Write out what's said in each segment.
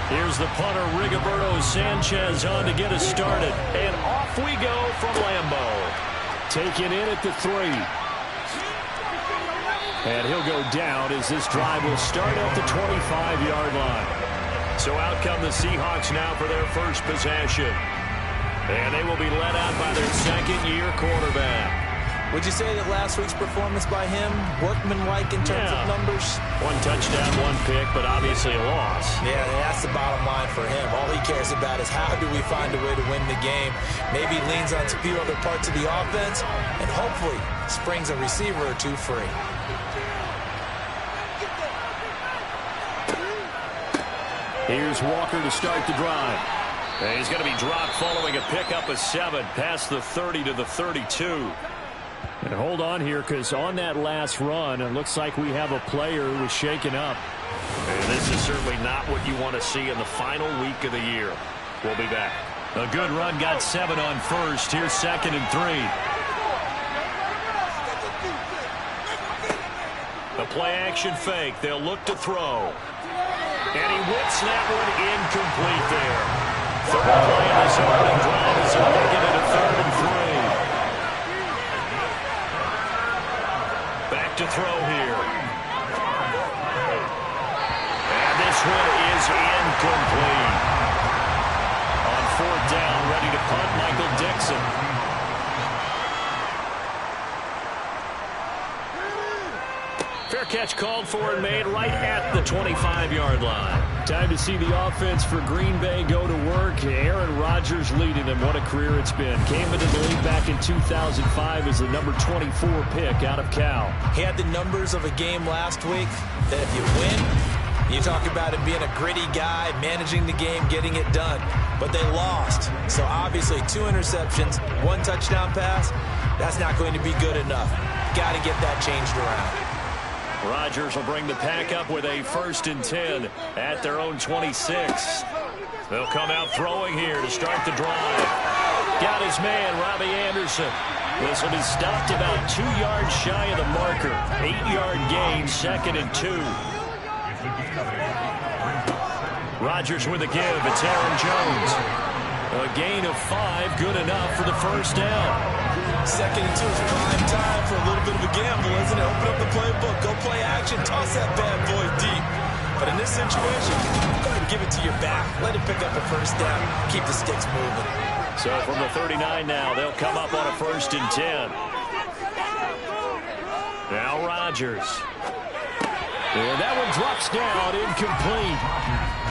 Here's the punter, Rigoberto Sanchez, on to get us started. And off we go from Lambeau. Taken in at the 3. And he'll go down as this drive will start at the 25-yard line. So out come the Seahawks now for their first possession. And they will be led out by their second-year quarterback. Would you say that last week's performance by him, workmanlike in terms of numbers? 1 touchdown, 1 pick, but obviously a loss. Yeah, that's the bottom line for him. All he cares about is how do we find a way to win the game. Maybe leans on a few other parts of the offense, and hopefully springs a receiver or two free. Here's Walker to start the drive. And he's going to be dropped following a pickup of 7 past the 30 to the 32. And hold on here, because on that last run, it looks like we have a player who was shaken up. And this is certainly not what you want to see in the final week of the year. We'll be back. A good run, got 7 on first. Here's 2nd and 3. A play-action fake. They'll look to throw. And he whips that one incomplete there. Third play in this opening drive is they'll make it into 3rd and 3. To throw here. And this one is incomplete. On 4th down, ready to punt, Michael Dixon. Fair catch called for and made right at the 25-yard line. Time to see the offense for Green Bay go to work. Aaron Rodgers leading them. What a career it's been. Came into the league back in 2005 as the number 24 pick out of Cal. He had the numbers of a game last week that if you win, you talk about him being a gritty guy, managing the game, getting it done. But they lost. So obviously 2 interceptions, 1 touchdown pass, that's not going to be good enough. Got to get that changed around. Rodgers will bring the pack up with a 1st and 10 at their own 26. They'll come out throwing here to start the drive. Got his man, Robbie Anderson. This one is stopped about 2 yards shy of the marker. 8-yard gain, 2nd and 2. Rodgers with a give. It's Aaron Jones. A gain of 5, good enough for the 1st down. 2nd and 2 is prime time for a little bit of a gamble, isn't it? Open up the playbook, go play action, toss that bad boy deep. But in this situation, go ahead and give it to your back. Let it pick up a 1st down. Keep the sticks moving. So from the 39 now, they'll come up on a 1st and 10. Now Rodgers. And that one drops down, incomplete.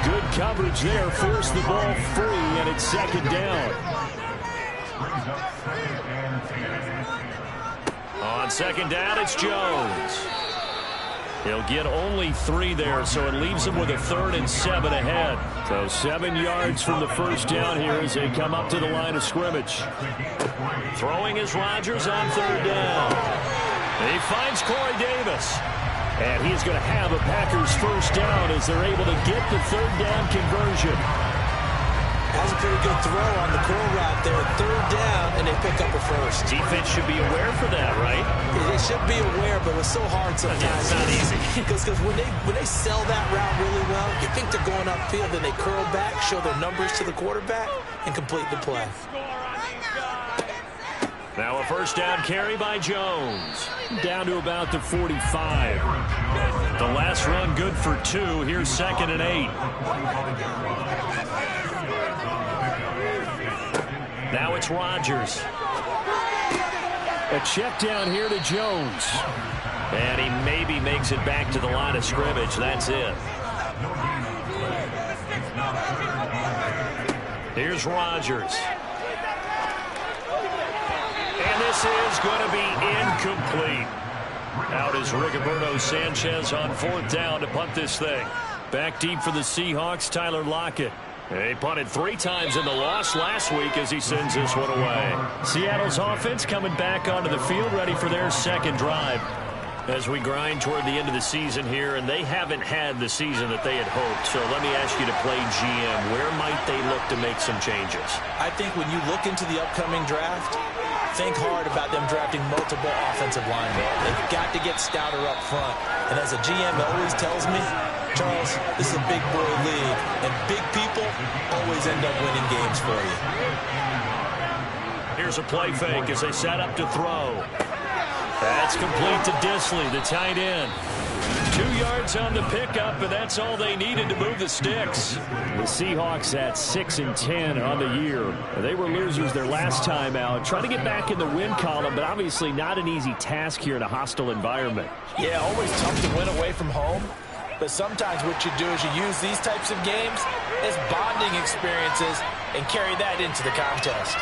Good coverage there, forced the ball free, and it's 2nd down. On 2nd down, it's Jones. He'll get only 3 there, so it leaves him with a 3rd and 7 ahead. So 7 yards from the 1st down here as they come up to the line of scrimmage. Throwing is Rodgers on 3rd down. He finds Corey Davis. And he's going to have a Packers 1st down as they're able to get the 3rd down conversion. That was a pretty good throw on the curl route there. 3rd down, and they pick up a 1st. Defense should be aware for that, right? They should be aware, but it's so hard sometimes. It's not easy. Because when they sell that route really well, you think they're going upfield, then they curl back, show their numbers to the quarterback, and complete the play. Now a 1st down carry by Jones. Down to about the 45. The last run good for 2. Here's 2nd and 8. Now it's Rodgers. A check down here to Jones. And he maybe makes it back to the line of scrimmage. That's it. Here's Rodgers. And this is going to be incomplete. Out is Rigoberto Sanchez on 4th down to punt this thing. Back deep for the Seahawks, Tyler Lockett. They punted 3 times in the loss last week as he sends this one away. Seattle's offense coming back onto the field, ready for their 2nd drive. As we grind toward the end of the season here, and they haven't had the season that they had hoped. So let me ask you to play GM. Where might they look to make some changes? I think when you look into the upcoming draft, think hard about them drafting multiple offensive linemen. They've got to get stouter up front. And as a GM always tells me, Charles, this is a big boy league, and big people always end up winning games for you. Here's a play fake as they set up to throw. That's complete to Disley, the tight end. 2 yards on the pickup, and that's all they needed to move the sticks. The Seahawks at 6-10 on the year. They were losers their last time out, trying to get back in the win column, but obviously not an easy task here in a hostile environment. Yeah, always tough to win away from home, but sometimes what you do is you use these types of games as bonding experiences and carry that into the contest.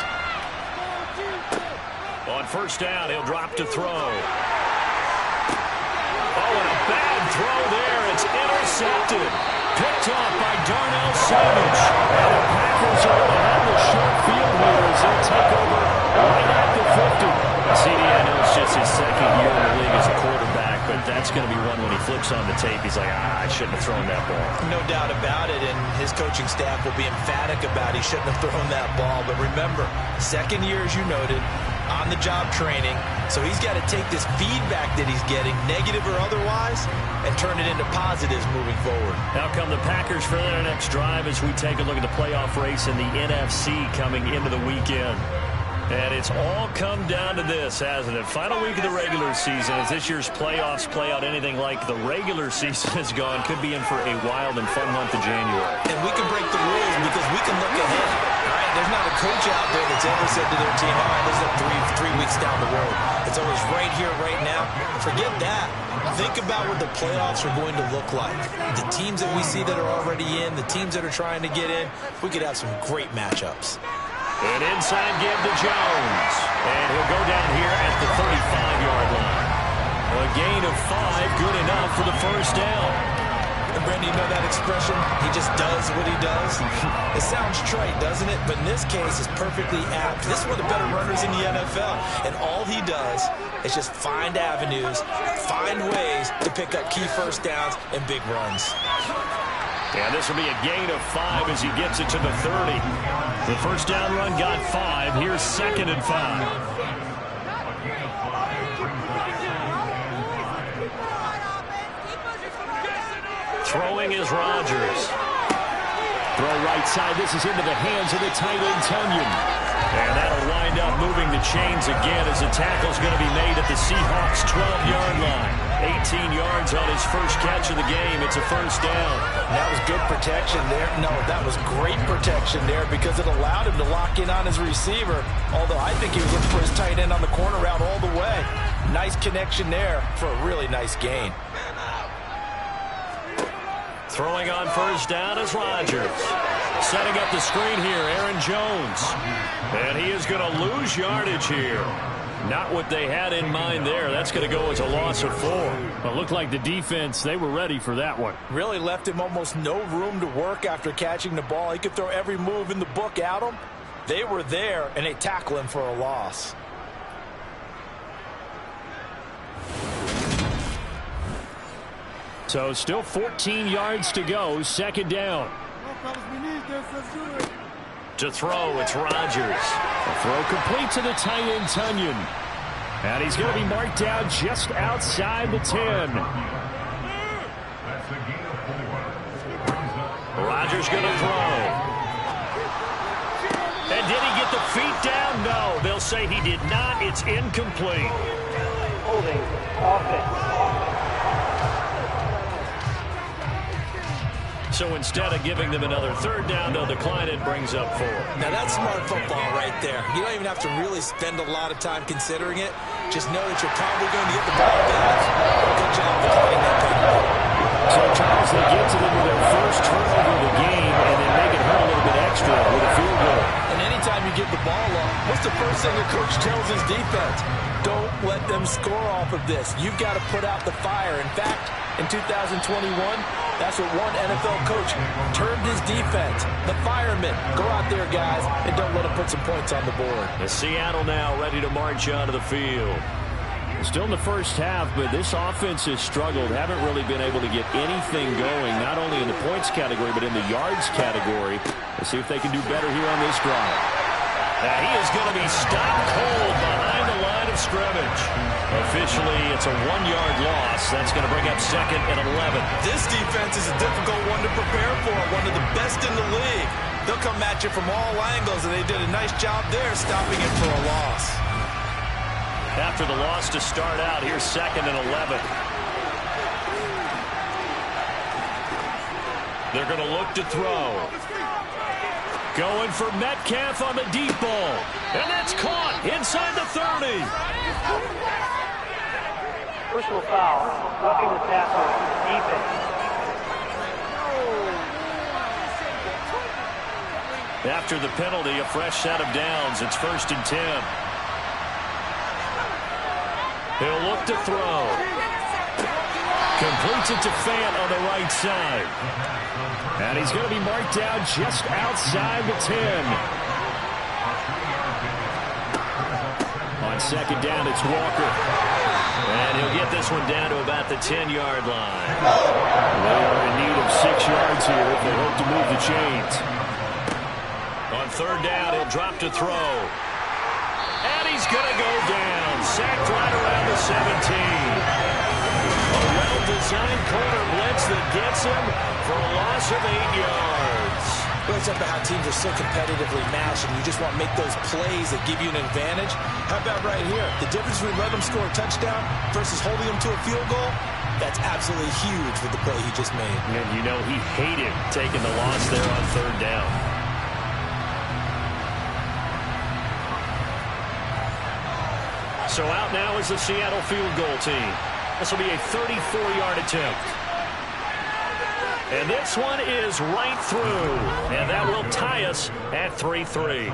On first down, he'll drop to throw. Oh, and a bad throw there. It's intercepted. Picked off by Darnell Savage. And the Packers are going to have the short field here as they'll take over right at the 50. CD, I know it's just his second year in the league as a quarterback, but that's going to be one when he flips on the tape. He's like, I shouldn't have thrown that ball. No doubt about it, and his coaching staff will be emphatic about he shouldn't have thrown that ball. But remember, second year, as you noted, on-the-job training, so he's got to take this feedback that he's getting, negative or otherwise, and turn it into positives moving forward. Now come the Packers for their next drive as we take a look at the playoff race in the NFC coming into the weekend. And it's all come down to this, hasn't it? Final week of the regular season. As this year's playoffs play out anything like the regular season has gone, could be in for a wild and fun month of January. And we can break the rules because we can look ahead. Right? There's not a coach out there that's ever said to their team, all right, this is three weeks down the road. It's always right here, right now. Forget that. Think about what the playoffs are going to look like. The teams that we see that are already in, the teams that are trying to get in, we could have some great matchups. An inside give to Jones. And he'll go down here at the 35-yard line. A gain of 5, good enough for the first down. And Brandon, you know that expression? He just does what he does. It sounds trite, doesn't it? But in this case, it's perfectly apt. This is one of the better runners in the NFL. And all he does is just find avenues, find ways to pick up key first downs and big runs. And this will be a gain of 5 as he gets it to the 30. The first down run got 5. Here's 2nd and 5. Throwing is Rodgers. Throw right side. This is into the hands of the tight end, Tunyon. And that'll wind up moving the chains again as the tackle's going to be made at the Seahawks' 12-yard line. 18 yards on his first catch of the game. It's a first down. That was good protection there. No, that was great protection there because it allowed him to lock in on his receiver. Although I think he was looking for his tight end on the corner route all the way. Nice connection there for a really nice gain. Throwing on first down is Rodgers. Setting up the screen here, Aaron Jones. And he is going to lose yardage here. Not what they had in mind there. That's going to go as a loss of 4. Well, it looked like the defense, they were ready for that one. Really left him almost no room to work after catching the ball. He could throw every move in the book at him. They were there, and they tackle him for a loss. So still 14 yards to go, 2nd down. To throw, it's Rodgers. A throw complete to the tight end, Tunyon. And he's going to be marked down just outside the 10. Rodgers going to throw. And did he get the feet down? No, they'll say he did not. It's incomplete. Holding offense. So instead of giving them another 3rd down, they'll decline it, brings up 4. Now that's smart football right there. You don't even have to really spend a lot of time considering it. Just know that you're probably going to get the ball back. Good job declining that penalty. So Charles, they get to them with their first turnover of the game, and then make it hurt a little bit extra with a field goal. And anytime you give the ball up, what's the first thing a coach tells his defense? Don't let them score off of this. You've got to put out the fire. In fact, in 2021, that's what one NFL coach termed his defense. The firemen. Go out there, guys, and don't let them put some points on the board. And Seattle now ready to march onto the field. Still in the first half, but this offense has struggled. Haven't really been able to get anything going, not only in the points category, but in the yards category. Let's see if they can do better here on this drive. Now he is going to be stopped cold behind the line of of scrimmage. Officially, it's a 1-yard loss. That's going to bring up 2nd and 11. This defense is a difficult one to prepare for, one of the best in the league. They'll come at you from all angles, and they did a nice job there stopping it for a loss. After the loss to start out, here's 2nd and 11. They're going to look to throw. Going for Metcalf on the deep ball. And that's caught inside the 30. Personal foul. Roughing the tackle. Defense. After the penalty, a fresh set of downs. It's 1st and 10. He'll look to throw. Completes it to Fant on the right side. And he's going to be marked down just outside the 10. On 2nd down, it's Walker. And he'll get this one down to about the 10-yard line. They are in need of 6 yards here if they hope to move the chains. On 3rd down, he'll drop to throw. And he's going to go down. Sacked right around the 17. A well-designed corner blitz that gets him for a loss of 8 yards. Well, it's about how teams are so competitively matched, and you just want to make those plays that give you an advantage. How about right here? The difference between letting them score a touchdown versus holding them to a field goal, that's absolutely huge with the play he just made. And you know he hated taking the loss there on 3rd down. So out now is the Seattle field goal team. This will be a 34-yard attempt. And this one is right through. And that will tie us at 3-3.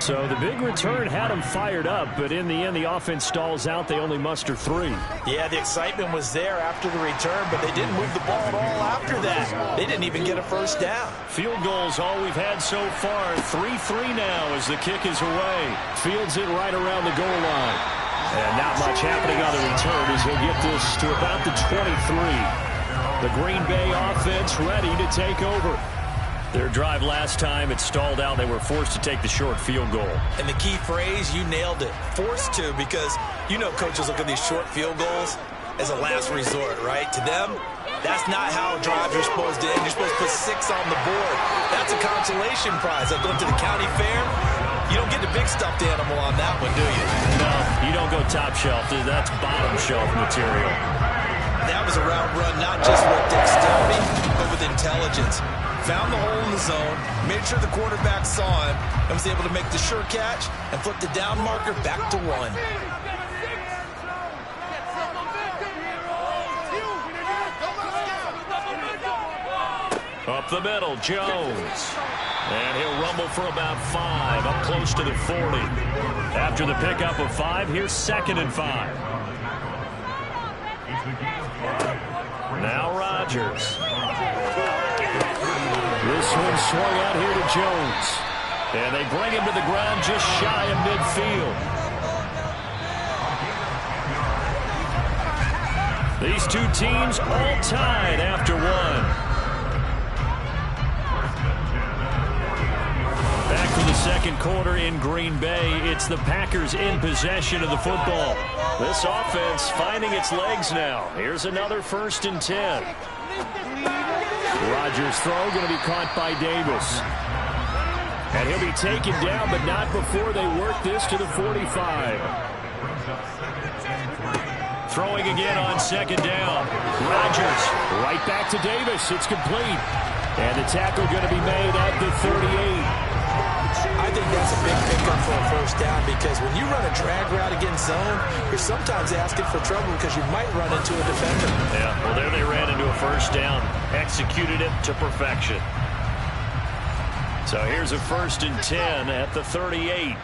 So the big return had them fired up, but in the end, the offense stalls out. They only muster 3. Yeah, the excitement was there after the return, but they didn't move the ball at all after that. They didn't even get a first down. Field goals all we've had so far. 3-3 now as the kick is away. Fields it right around the goal line. And not much happening on the return as he'll get this to about the 23. The Green Bay offense ready to take over. Their drive last time, it stalled out. They were forced to take the short field goal. And the key phrase, you nailed it. Forced to, because you know coaches look at these short field goals as a last resort, right? To them, that's not how drives are supposed to end. You're supposed to put 6 on the board. That's a consolation prize. Like going to the county fair, you don't get the big stuffed animal on that one, do you? No, you don't go top shelf. That's bottom shelf material. That was a route run, not just with dexterity, but with intelligence. Found the hole in the zone, made sure the quarterback saw him, and was able to make the sure catch and flip the down marker back to 1. Up the middle, Jones. And he'll rumble for about 5, up close to the 40. After the pickup of 5, here's 2nd and 5. Now Rodgers. This one swung out here to Jones. And they bring him to the ground just shy of midfield. These two teams all tied after 1. Back to the second quarter in Green Bay. It's the Packers in possession of the football. This offense finding its legs now. Here's another 1st and 10. Rodgers' throw going to be caught by Davis. And he'll be taken down, but not before they work this to the 45. Throwing again on 2nd down. Rodgers right back to Davis. It's complete. And the tackle going to be made at the 38. I think that's a big pickup for a first down, because when you run a drag route against zone, you're sometimes asking for trouble because you might run into a defender. Yeah, well, there they ran into a first down. Executed it to perfection. So here's a 1st and 10 at the 38.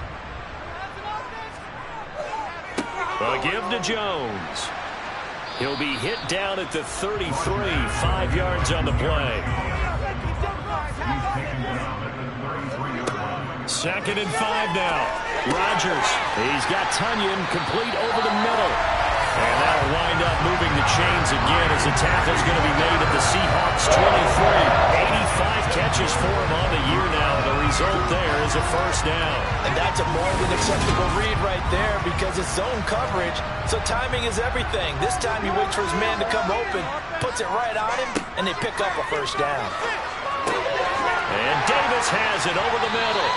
A give to Jones. He'll be hit down at the 33, 5 yards on the play. 2nd and 5 now. Rodgers. He's got Tunyon complete over the middle. And that'll wind up moving the chains again as the tackle's going to be made at the Seahawks 23. 85 catches catches for him on the year now. The result there is a first down. And that's a more than acceptable read right there because it's zone coverage, so timing is everything. This time he waits for his man to come open, puts it right on him, and they pick up a first down. And Davis has it over the middle.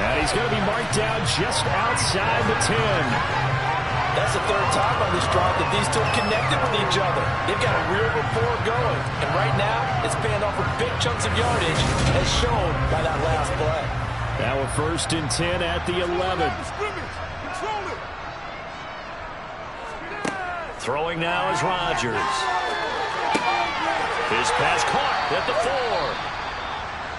And he's going to be marked down just outside the 10. That's the third time on this drive that these two have connected with each other. They've got a real rapport going. And right now, it's paying off with big chunks of yardage, as shown by that last play. Now a 1st and 10 at the 11. Throwing now is Rodgers. His pass caught at the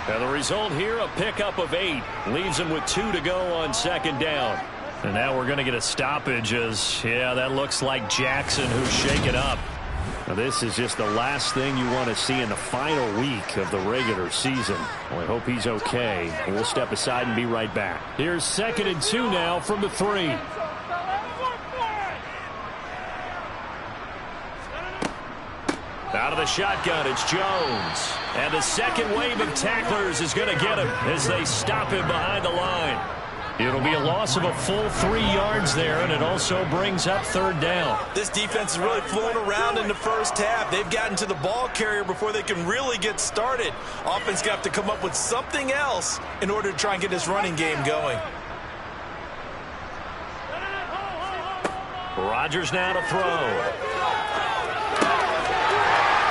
4. And the result here, a pickup of 8. Leaves him with 2 to go on 2nd down. And now we're going to get a stoppage as, yeah, that looks like Jackson who's shaken up. Now this is just the last thing you want to see in the final week of the regular season. Well, I hope he's okay. We'll step aside and be right back. Here's 2nd and 2 now from the 3. Out of the shotgun, it's Jones. And the second wave of tacklers is going to get him as they stop him behind the line. It'll be a loss of a full 3 yards there, and it also brings up 3rd down. This defense is really flown around in the first half. They've gotten to the ball carrier before they can really get started. Offense got to come up with something else in order to try and get this running game going. Rodgers now to throw.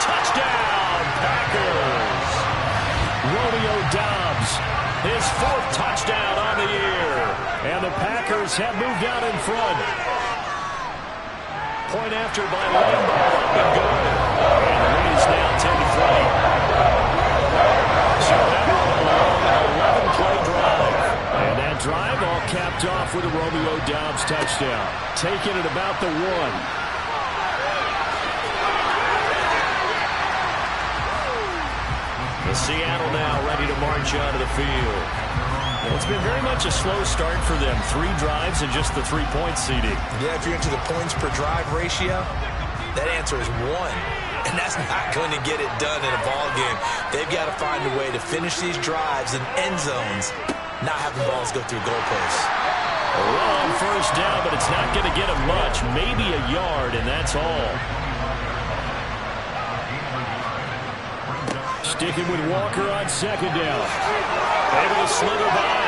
Touchdown, Packers! Romeo Doubs, his 4th touchdown on the year. And the Packers have moved out in front. Point after by Lambeau, up and good. And the lead is now 10-3. So that will go along an 11-play drive. And that drive all capped off with a Romeo Doubs touchdown. Taking it about the 1. Seattle now ready to march onto the field. It's been very much a slow start for them. 3 drives and just the 3-point seeding. Yeah, if you're into the points per drive ratio, that answer is 1. And that's not going to get it done in a ball game. They've got to find a way to finish these drives in end zones, not having balls go through goalposts. A long first down, but it's not going to get them much. Maybe a yard, and that's all. Sticking with Walker on 2nd down. Able to slither by.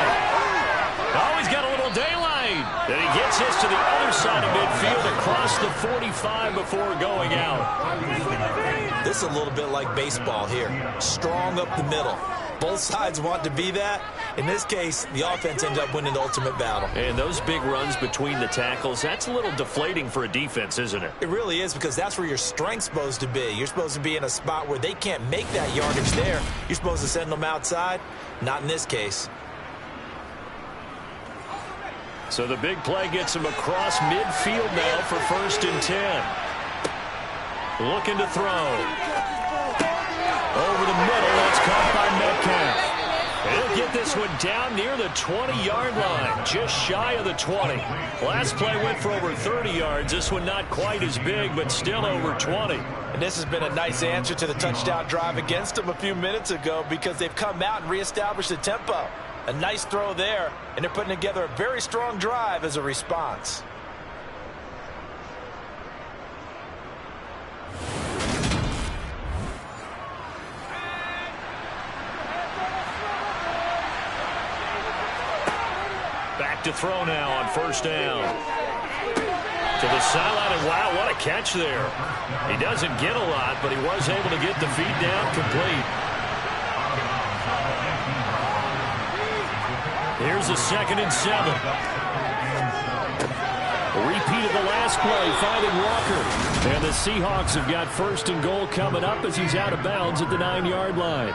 Oh, he's got a little daylight. Then he gets this to the other side of midfield across the 45 before going out. This is a little bit like baseball here. Strong up the middle. Both sides want to be that. In this case, the offense ends up winning the ultimate battle. And those big runs between the tackles, that's a little deflating for a defense, isn't it? It really is, because that's where your strength's supposed to be. You're supposed to be in a spot where they can't make that yardage there. You're supposed to send them outside. Not in this case. So the big play gets him across midfield now for 1st and 10. Looking to throw. Over the middle, that's caught by Metcalf. He'll get this one down near the 20-yard line, just shy of the 20. Last play went for over 30 yards. This one not quite as big, but still over 20. And this has been a nice answer to the touchdown drive against them a few minutes ago, because they've come out and reestablished the tempo. A nice throw there, and they're putting together a very strong drive as a response. Back to throw now on 1st down. To the sideline, and wow, what a catch there. He doesn't get a lot, but he was able to get the feed down complete. Here's a 2nd and 7. A repeat of the last play, finding Walker. And the Seahawks have got 1st and goal coming up as he's out of bounds at the 9-yard line.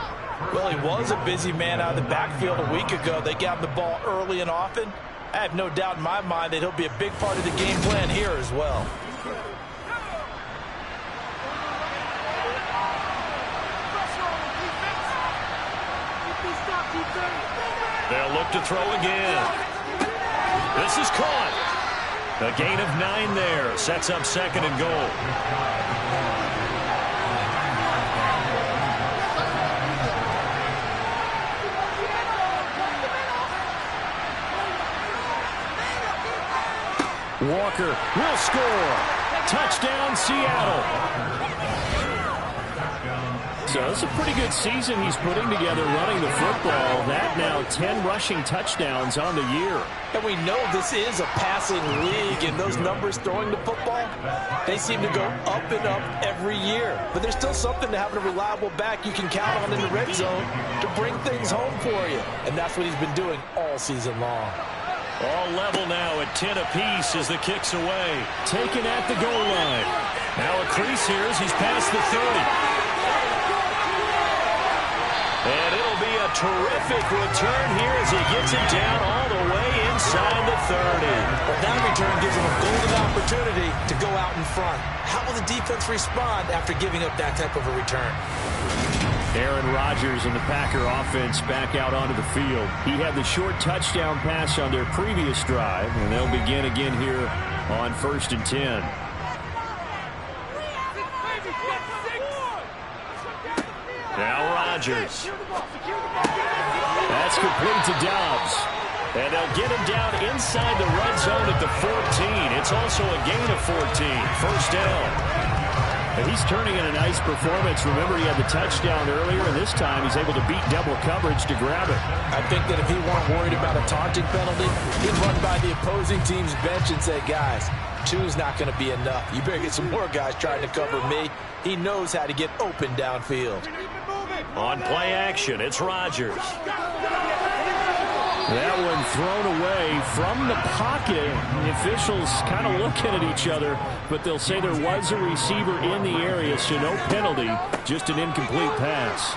Well, he was a busy man out of the backfield a week ago. They got him the ball early and often. I have no doubt in my mind that he'll be a big part of the game plan here as well. They'll look to throw again. This is caught. A gain of 9 there. Sets up 2nd and goal. Walker will score. Touchdown, Seattle. So it's a pretty good season he's putting together running the football. That now 10 rushing touchdowns on the year. And we know this is a passing league, and those numbers throwing the football, they seem to go up and up every year. But there's still something to having a reliable back you can count on in the red zone to bring things home for you. And that's what he's been doing all season long. All level now at 10 apiece as the kick's away. Taken at the goal line. Now a crease here as he's past the 30. And it'll be a terrific return here as he gets it down all the way inside the 30. But that return gives him a golden opportunity to go out in front. How will the defense respond after giving up that type of a return? Aaron Rodgers and the Packer offense back out onto the field. He had the short touchdown pass on their previous drive, and they'll begin again here on 1st and 10. Now Rodgers. That's complete to Dobbs. And they'll get him down inside the red zone at the 14. It's also a gain of 14. First down. And he's turning in a nice performance. Remember, he had the touchdown earlier, and this time he's able to beat double coverage to grab it. I think that if he weren't worried about a taunting penalty, he'd run by the opposing team's bench and say, guys, 2's not going to be enough. You better get some more guys trying to cover me. He knows how to get open downfield. On play action, it's Rodgers. That one thrown away from the pocket. The officials kind of looking at each other, but they'll say there was a receiver in the area, so no penalty, just an incomplete pass.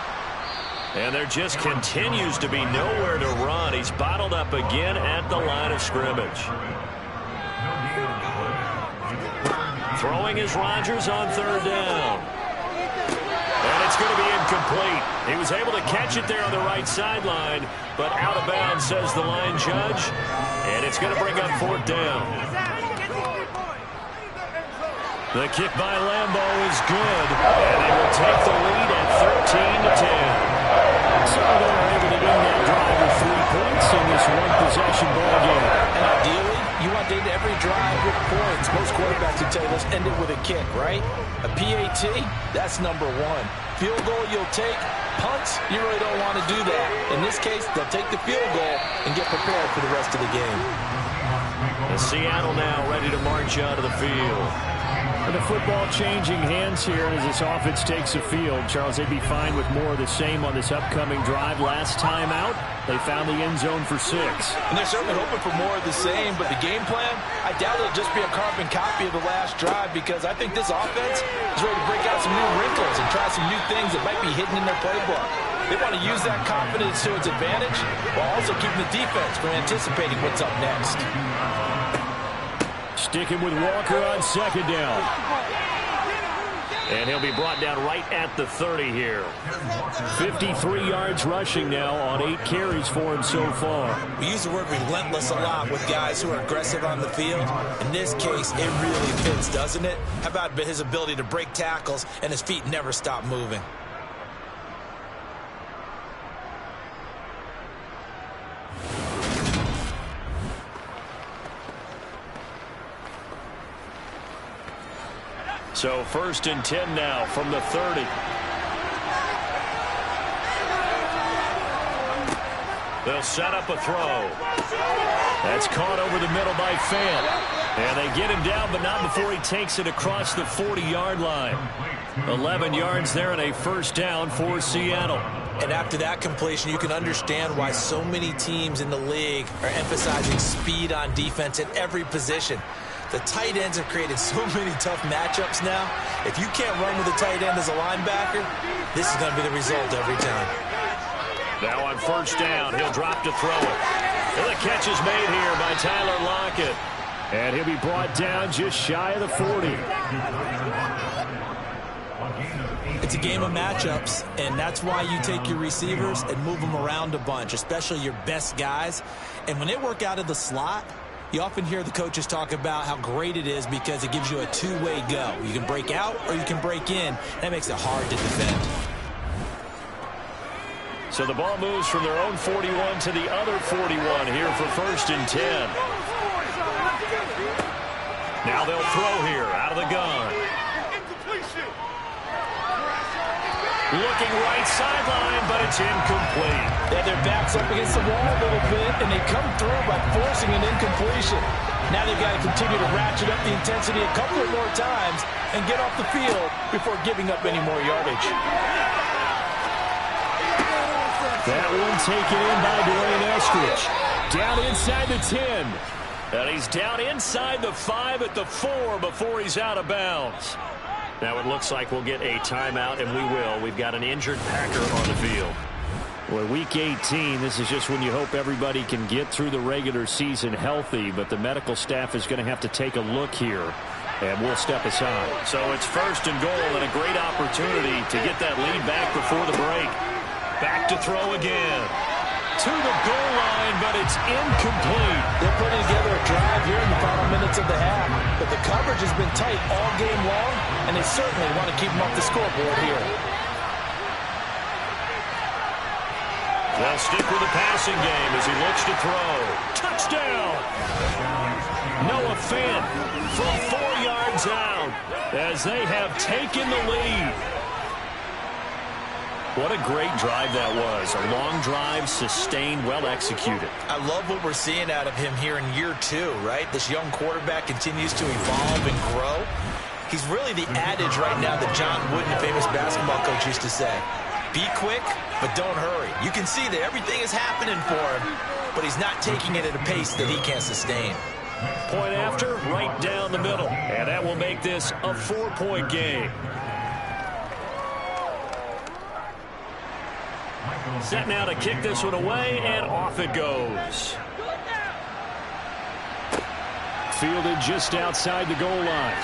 And there just continues to be nowhere to run. He's bottled up again at the line of scrimmage. Throwing is Rodgers on 3rd down. And it's going to be incomplete. He was able to catch it there on the right sideline, but out of bounds, says the line judge. And it's going to bring up 4th down. The kick by Lambeau is good, and they will take the lead at 13-10. So they're able to win that drive with 3 points in this one-possession ball game. And ideally, you want to end every drive with points. Most quarterbacks would tell you, let's end it with a kick, right? A PAT, that's number 1. Field goal you'll take. Punts, you really don't want to do that. In this case, they'll take the field goal and get prepared for the rest of the game. And Seattle now ready to march out of the field. And the football changing hands here as this offense takes the field. Charles, they'd be fine with more of the same on this upcoming drive. Last time out, they found the end zone for 6. And they're certainly hoping for more of the same, but the game plan, I doubt it'll just be a carbon copy of the last drive, because I think this offense is ready to break out some new wrinkles and try some new things that might be hidden in their playbook. They want to use that confidence to its advantage while also keeping the defense from anticipating what's up next. Sticking with Walker on 2nd down. And he'll be brought down right at the 30 here. 53 yards rushing now on 8 carries for him so far. We use the word relentless a lot with guys who are aggressive on the field. In this case, it really fits, doesn't it? How about his ability to break tackles and his feet never stop moving? So 1st and 10 now from the 30. They'll set up a throw. That's caught over the middle by Fant. And they get him down, but not before he takes it across the 40-yard line. 11 yards there and a 1st down for Seattle. And after that completion, you can understand why so many teams in the league are emphasizing speed on defense at every position. The tight ends have created so many tough matchups now. If you can't run with a tight end as a linebacker, this is going to be the result every time. Now on 1st down, he'll drop to throw it. And the catch is made here by Tyler Lockett. And he'll be brought down just shy of the 40. It's a game of matchups, and that's why you take your receivers and move them around a bunch, especially your best guys. And when they work out of the slot, you often hear the coaches talk about how great it is because it gives you a two-way go. You can break out or you can break in. That makes it hard to defend. So the ball moves from their own 41 to the other 41 here for 1st and 10. Now they'll throw here out of the gun. Looking right sideline, but it's incomplete. Yeah, their back's up against the wall a little bit, and they come through by forcing an incompletion. Now they've got to continue to ratchet up the intensity a couple of more times and get off the field before giving up any more yardage. That one taken in by Dwayne Eskridge. Down inside the 10. And he's down inside the 5 at the 4 before he's out of bounds. Now it looks like we'll get a timeout, and we will. We've got an injured Packer on the field. Well, week 18, this is just when you hope everybody can get through the regular season healthy, but the medical staff is going to have to take a look here, and we'll step aside. So it's 1st and goal, and a great opportunity to get that lead back before the break. Back to throw again. To the goal line, but it's incomplete. They're putting together a drive here in the final minutes of the half, but the coverage has been tight all game long, and they certainly want to keep them off the scoreboard here. They'll stick with the passing game as he looks to throw. Touchdown! Noah Fant from 4 yards out as they have taken the lead. What a great drive that was. A long drive, sustained, well executed. I love what we're seeing out of him here in year 2, right? This young quarterback continues to evolve and grow. He's really the adage right now that John Wooden, the famous basketball coach, used to say. Be quick, but don't hurry. You can see that everything is happening for him, but he's not taking it at a pace that he can't sustain. Point after, right down the middle. And that will make this a 4-point game. Set now to kick this one away, and off it goes. Fielded just outside the goal line.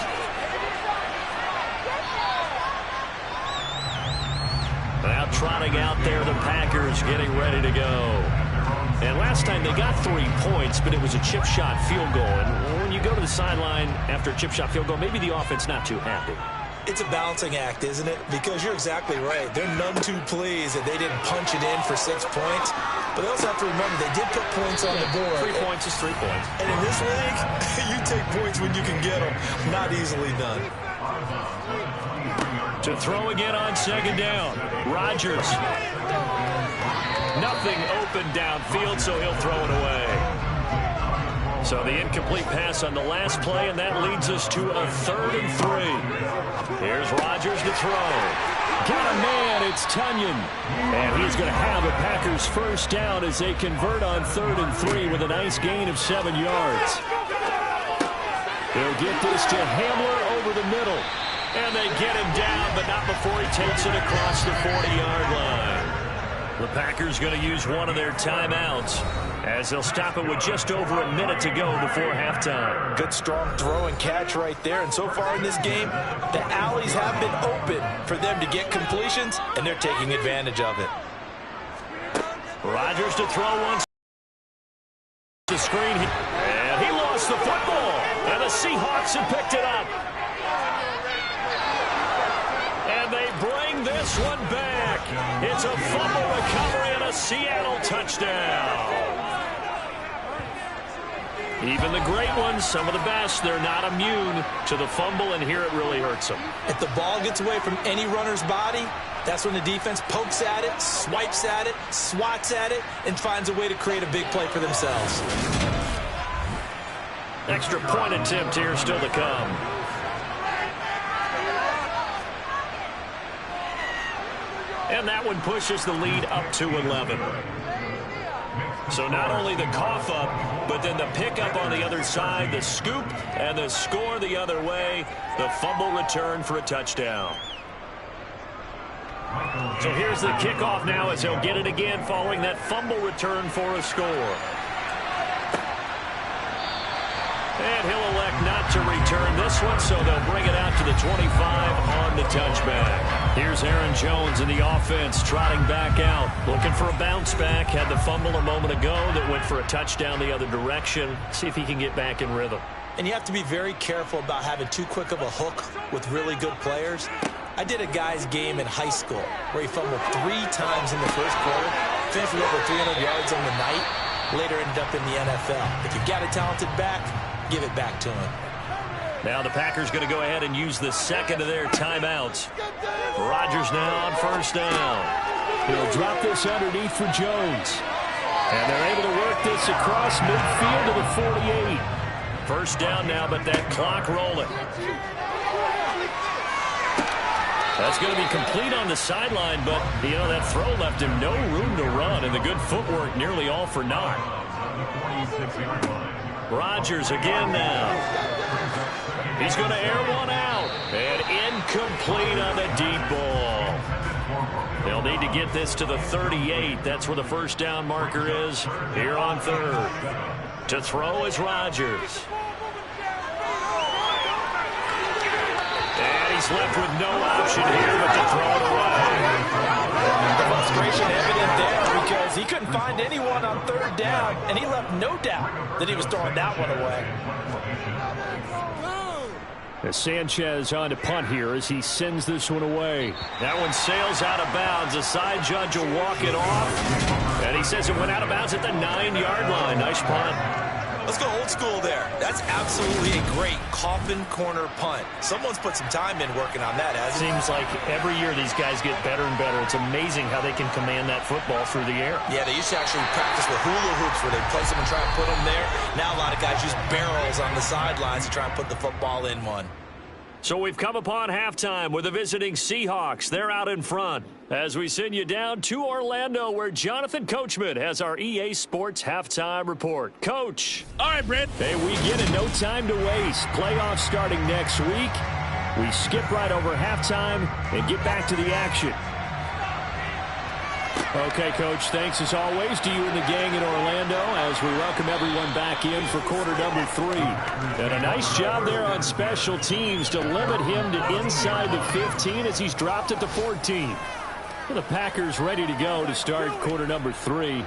Now trotting out there, the Packers getting ready to go. And last time they got 3 points, but it was a chip shot field goal. And when you go to the sideline after a chip shot field goal, maybe the offense not too happy. It's a balancing act, isn't it? Because you're exactly right. They're none too pleased that they didn't punch it in for 6 points. But they also have to remember they did put points on the board. 3 points is 3 points. And in this league, you take points when you can get them. Not easily done. To throw again on 2nd down. Rodgers. Nothing open downfield, so he'll throw it away. So the incomplete pass on the last play, and that leads us to a 3rd and 3. Here's Rodgers to throw. Got a man, it's Tunyon. And he's going to have a Packers 1st down as they convert on 3rd and 3 with a nice gain of 7 yards. They'll get this to Hamler over the middle. And they get him down, but not before he takes it across the 40-yard line. The Packers going to use one of their timeouts as they'll stop it with just over a minute to go before halftime. Good strong throw and catch right there. And so far in this game, the alleys have been open for them to get completions, and they're taking advantage of it. Rodgers to throw once. The screen. And he lost the football. And the Seahawks have picked it up. And they bring this one back. It's a fumble recovery and a Seattle touchdown. Even the great ones, some of the best, they're not immune to the fumble, and here it really hurts them. If the ball gets away from any runner's body, that's when the defense pokes at it, swipes at it, swats at it, and finds a way to create a big play for themselves. Extra point attempt here still to come. And that one pushes the lead up to 11. So not only the cough up, but then the pickup on the other side, the scoop, and the score the other way, the fumble return for a touchdown. So here's the kickoff now as he'll get it again following that fumble return for a score. And he'll elect not to return this one, so they'll bring it out to the 25 on the touchback. Here's Aaron Jones in the offense, trotting back out, looking for a bounce back. Had the fumble a moment ago that went for a touchdown the other direction. See if he can get back in rhythm. And you have to be very careful about having too quick of a hook with really good players. I did a guy's game in high school where he fumbled 3 times in the first quarter, finished with over 300 yards on the night, later ended up in the NFL. If you've got a talented back, give it back to him. Now the Packers going to go ahead and use the second of their timeouts. Rodgers now on first down. He'll drop this underneath for Jones. And they're able to work this across midfield to the 48. First down now, but that clock rolling. That's going to be complete on the sideline, but, you know, that throw left him no room to run, and the good footwork nearly all for naught. Rodgers again now. He's going to air one out. And incomplete on the deep ball. They'll need to get this to the 38. That's where the first down marker is here on third. To throw is Rodgers. And he's left with no option here but to throw it away. The frustration evident there because he couldn't find anyone on third down, and he left no doubt that he was throwing that one away. As Sanchez on to punt here as he sends this one away. That one sails out of bounds. The side judge will walk it off. And he says it went out of bounds at the 9-yard line. Nice punt. Let's go old school there. That's absolutely a great coffin corner punt. Someone's put some time in working on that, hasn't it? Seems like every year these guys get better and better. It's amazing how they can command that football through the air. Yeah, they used to actually practice with hula hoops where they place them and try and put them there. Now a lot of guys use barrels on the sidelines to try and put the football in one. So we've come upon halftime with the visiting Seahawks. They're out in front as we send you down to Orlando where Jonathan Coachman has our EA Sports halftime report. Coach. All right, Brent. Hey, we get it. No time to waste. Playoffs starting next week. We skip right over halftime and get back to the action. Okay, Coach, thanks as always to you and the gang in Orlando as we welcome everyone back in for quarter number 3. And a nice job there on special teams to limit him to inside the 15 as he's dropped at the 14. The Packers ready to go to start quarter number 3.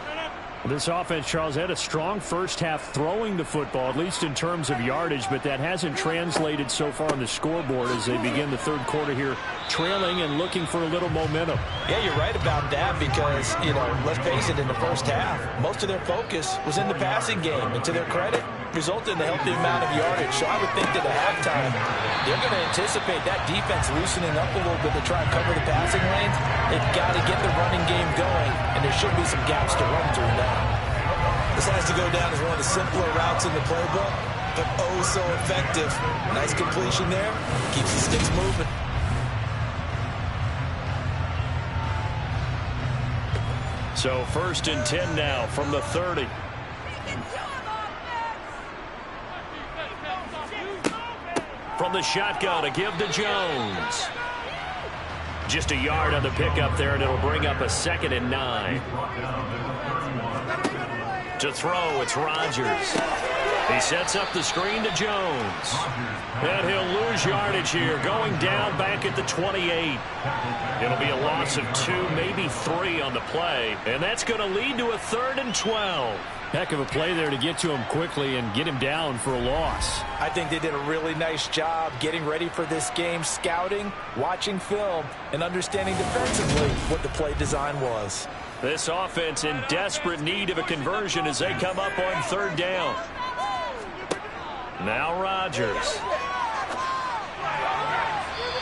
This offense, Charles, had a strong first half throwing the football, at least in terms of yardage, but that hasn't translated so far on the scoreboard as they begin the third quarter here, trailing and looking for a little momentum. Yeah, you're right about that because, you know, let's face it, in the first half, most of their focus was in the passing game, and to their credit, resulted in a healthy amount of yardage. So I would think that at halftime, they're going to anticipate that defense loosening up a little bit to try and cover the passing lanes. They've got to get the running game going, and there should be some gaps to run through now. This has to go down as one of the simpler routes in the playbook, but oh so effective. Nice completion there. Keeps the sticks moving. So first and 10 now from the 30. From the shotgun, a give to Jones. Just a yard on the pickup there, and it'll bring up a 2nd and 9. To throw, it's Rodgers. He sets up the screen to Jones. And he'll lose yardage here, going down back at the 28. It'll be a loss of 2, maybe 3 on the play. And that's going to lead to a 3rd and 12. Heck of a play there to get to him quickly and get him down for a loss. I think they did a really nice job getting ready for this game, scouting, watching film, and understanding defensively what the play design was. This offense in desperate need of a conversion as they come up on 3rd down. Now Rodgers.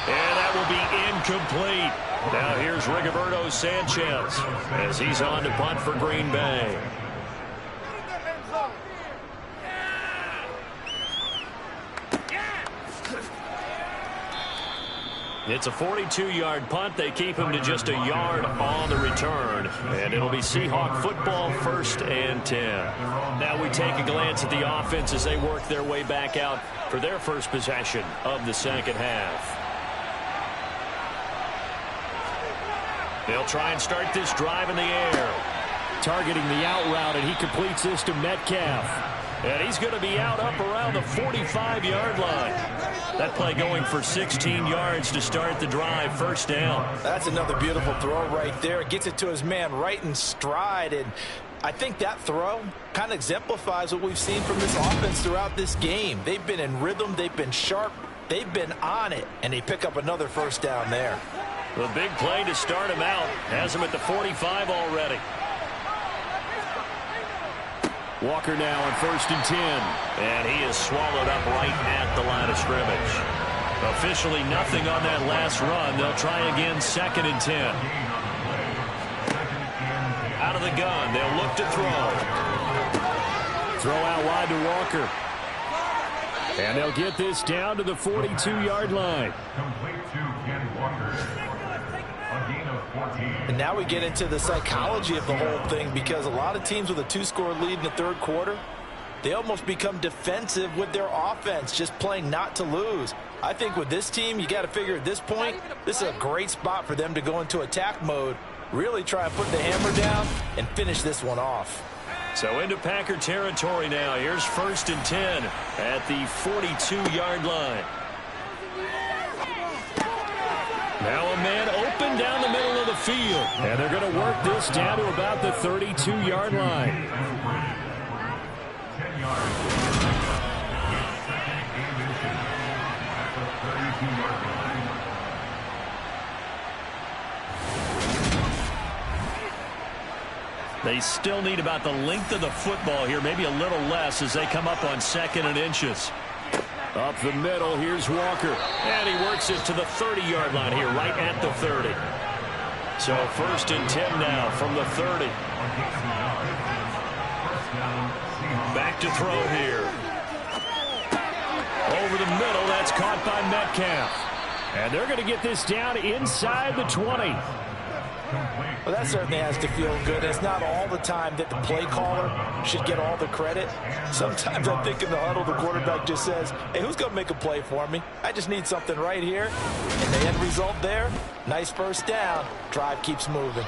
And that will be incomplete. Now here's Rigoberto Sanchez as he's on to punt for Green Bay. It's a 42-yard punt. They keep him to just a yard on the return. And it'll be Seahawk football, 1st and 10. Now we take a glance at the offense as they work their way back out for their first possession of the second half. They'll try and start this drive in the air. Targeting the out route, and he completes this to Metcalf. And he's going to be out up around the 45-yard line. That play going for 16 yards to start the drive, 1st down. That's another beautiful throw right there. Gets it to his man right in stride. And I think that throw kind of exemplifies what we've seen from this offense throughout this game. They've been in rhythm. They've been sharp. They've been on it. And they pick up another 1st down there. The big play to start him out. Has him at the 45 already. Walker now on 1st and 10. And he is swallowed up right at the line of scrimmage. Officially nothing on that last run. They'll try again 2nd and 10. Out of the gun. They'll look to throw. Throw out wide to Walker. And they'll get this down to the 42-yard line. And now we get into the psychology of the whole thing, because a lot of teams with a 2-score lead in the third quarter, they almost become defensive with their offense, just playing not to lose. I think with this team, you got to figure at this point, this is a great spot for them to go into attack mode, really try and put the hammer down and finish this one off. So into Packer territory now. Here's 1st and 10 at the 42-yard line. Now a man open down the middle of the field. And they're going to work this down to about the 32-yard line. 10 yards. They still need about the length of the football here, maybe a little less as they come up on 2nd and inches. Up the middle, here's Walker. And he works it to the 30-yard line here, right at the 30. So 1st and 10 now from the 30. Back to throw here. Over the middle, that's caught by Metcalf. And they're going to get this down inside the 20. Well, that certainly has to feel good. It's not all the time that the play caller should get all the credit. Sometimes I think in the huddle, the quarterback just says, hey, who's going to make a play for me? I just need something right here. And the end result there, nice first down. Drive keeps moving.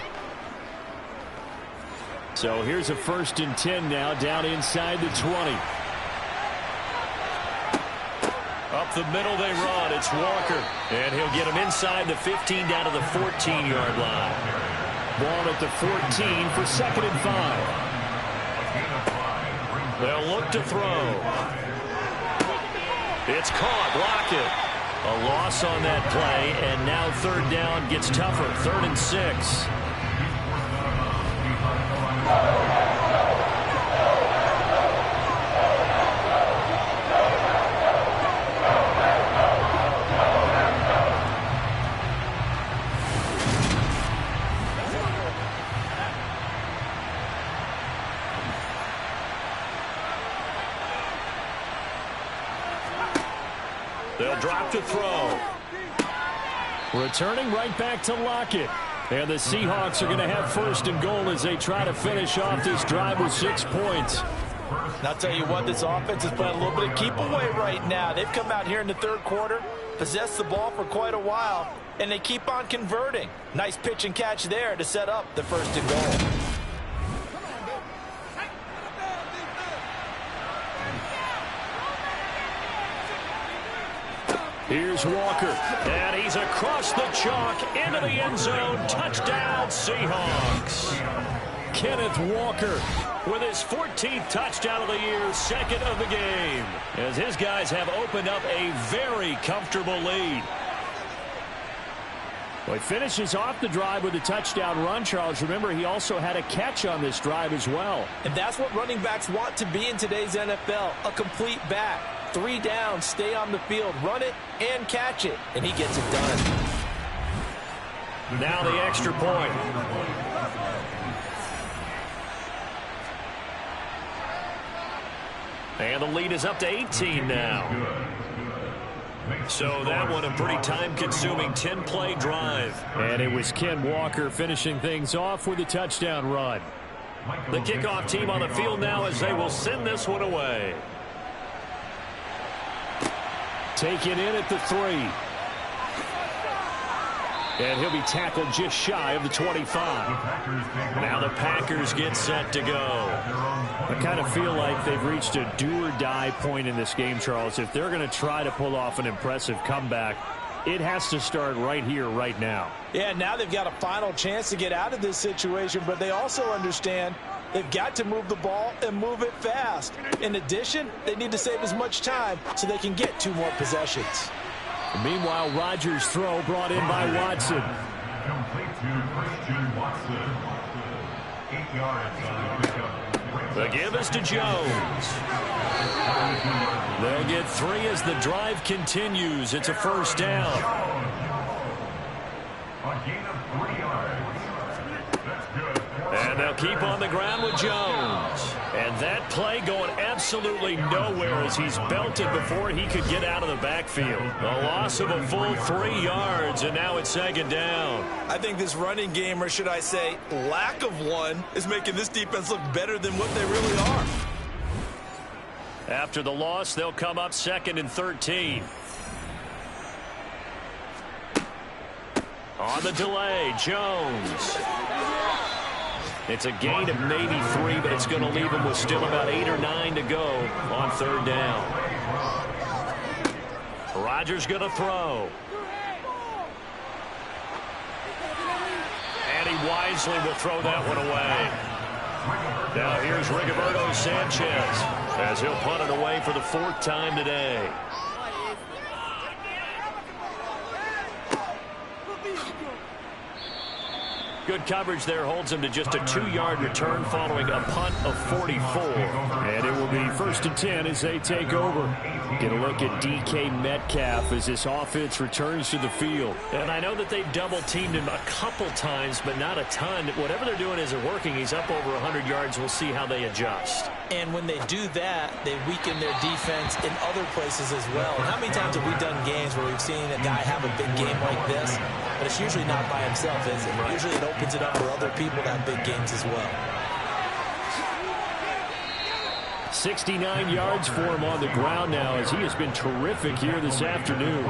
So here's a 1st and 10 now, down inside the 20. Up the middle they run. It's Walker. And he'll get him inside the 15 down to the 14-yard line. Ball at the 14 for 2nd and 5. They'll look to throw. It's caught. Lockett. A loss on that play, and now 3rd down gets tougher. 3rd and 6. They'll drop to throw. Returning right back to Lockett. And the Seahawks are going to have 1st and goal as they try to finish off this drive with 6 points. And I'll tell you what, this offense is playing a little bit of keep away right now. They've come out here in the third quarter, possessed the ball for quite a while, and they keep on converting. Nice pitch and catch there to set up the 1st and goal. Here's Walker. And he's across the chalk into the end zone. Touchdown, Seahawks. Kenneth Walker with his 14th touchdown of the year, 2nd of the game, as his guys have opened up a very comfortable lead. Well, he finishes off the drive with a touchdown run, Charles. Remember, he also had a catch on this drive as well. And that's what running backs want to be in today's NFL, a complete back. 3 down, stay on the field, run it, and catch it. And he gets it done. Now the extra point. And the lead is up to 18 now. So that one a pretty time-consuming 10-play drive. And it was Ken Walker finishing things off with a touchdown run. The kickoff team on the field now as they will send this one away. Taken in at the 3. And he'll be tackled just shy of the 25. Now the Packers get set to go. I kind of feel like they've reached a do-or-die point in this game, Charles. If they're going to try to pull off an impressive comeback, it has to start right here, right now. Yeah, now they've got a final chance to get out of this situation, but they also understand they've got to move the ball and move it fast. In addition, they need to save as much time so they can get 2 more possessions. Meanwhile, Rodgers' throw brought in by Watson. The give is to Jones. They'll get 3 as the drive continues. It's a first down. And they'll keep on the ground with Jones. And that play going absolutely nowhere as he's belted before he could get out of the backfield. A loss of a full 3 yards, and now it's second down. I think this running game, or should I say lack of one, is making this defense look better than what they really are. After the loss, they'll come up 2nd and 13. On the delay, Jones. It's a gain of maybe 3, but it's going to leave him with still about 8 or 9 to go on 3rd down. Rodgers going to throw. And he wisely will throw that one away. Now here's Rigoberto Sanchez as he'll punt it away for the 4th time today. Good coverage there holds him to just a 2-yard return following a punt of 44. And it will be 1st and 10 as they take over. Get a look at DK Metcalf as this offense returns to the field. And I know that they've double-teamed him a couple times, but not a ton. Whatever they're doing isn't working. He's up over 100 yards. We'll see how they adjust. And when they do that, they weaken their defense in other places as well. And how many times have we done games where we've seen a guy have a big game like this, but it's usually not by himself, is it? Usually it opens it up for other people to have big games as well. 69 yards for him on the ground now as he has been terrific here this afternoon.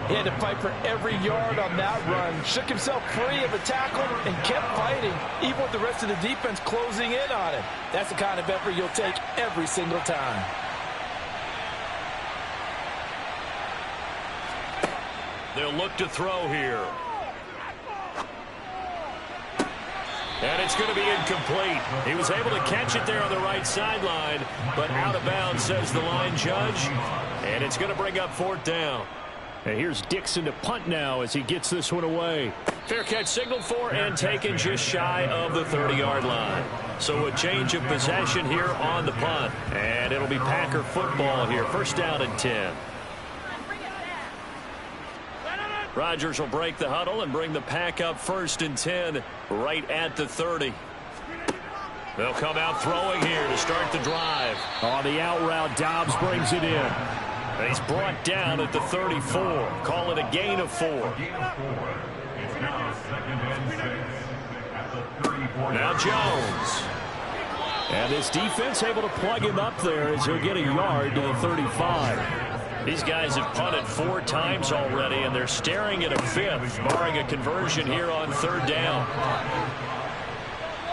He had to fight for every yard on that run. Shook himself free of a tackle and kept fighting, even with the rest of the defense closing in on him. That's the kind of effort you'll take every single time. They'll look to throw here. And it's going to be incomplete. He was able to catch it there on the right sideline, but out of bounds, says the line judge. And it's going to bring up 4th down. And here's Dixon to punt now as he gets this one away. Fair catch signaled for and taken just shy of the 30-yard line. So a change of possession here on the punt. And it'll be Packer football here. 1st down and 10. Rodgers will break the huddle and bring the Pack up 1st and 10 right at the 30. They'll come out throwing here to start the drive. On the out route, Dobbs brings it in. And he's brought down at the 34. Call it a gain of 4. Now Jones. And this defense able to plug him up there as he'll get a yard to the 35. These guys have punted 4 times already, and they're staring at a 5th, barring a conversion here on 3rd down.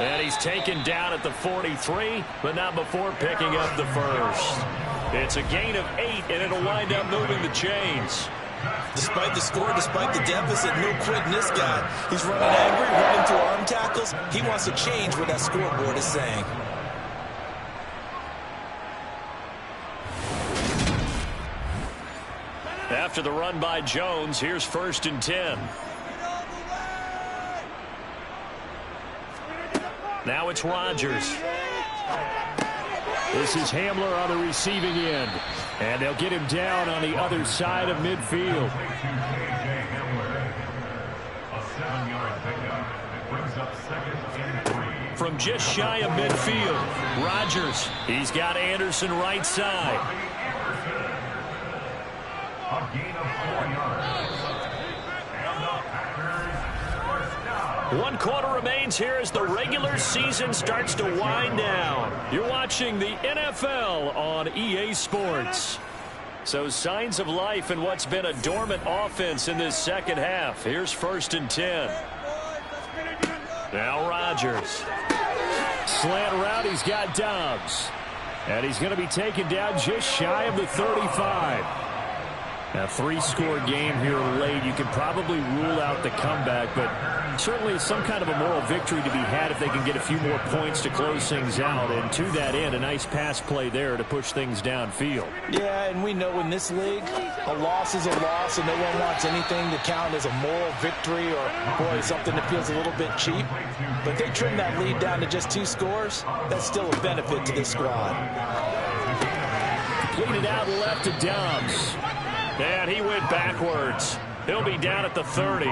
And he's taken down at the 43, but not before picking up the 1st. It's a gain of 8, and it'll wind up moving the chains. Despite the score, despite the deficit, no quitting this guy. He's running angry, running through arm tackles. He wants to change what that scoreboard is saying. After the run by Jones, here's 1st and 10. Now it's Rodgers. This is Hamler on the receiving end. And they'll get him down on the other side of midfield. From just shy of midfield, Rodgers. He's got Anderson right side. One quarter remains here as the regular season starts to wind down. You're watching the NFL on EA Sports. So signs of life in what's been a dormant offense in this second half. Here's 1st and 10. Now Rodgers. Slant route, he's got Dobbs. And he's going to be taken down just shy of the 35. A three-score game here late. You can probably rule out the comeback, but certainly some kind of a moral victory to be had if they can get a few more points to close things out. And to that end, a nice pass play there to push things downfield. Yeah, and we know in this league, a loss is a loss, and no one wants anything to count as a moral victory or, boy, something that feels a little bit cheap. But they trim that lead down to just 2 scores. That's still a benefit to this squad. Completed out left to Dobbs. And he went backwards. He'll be down at the 30.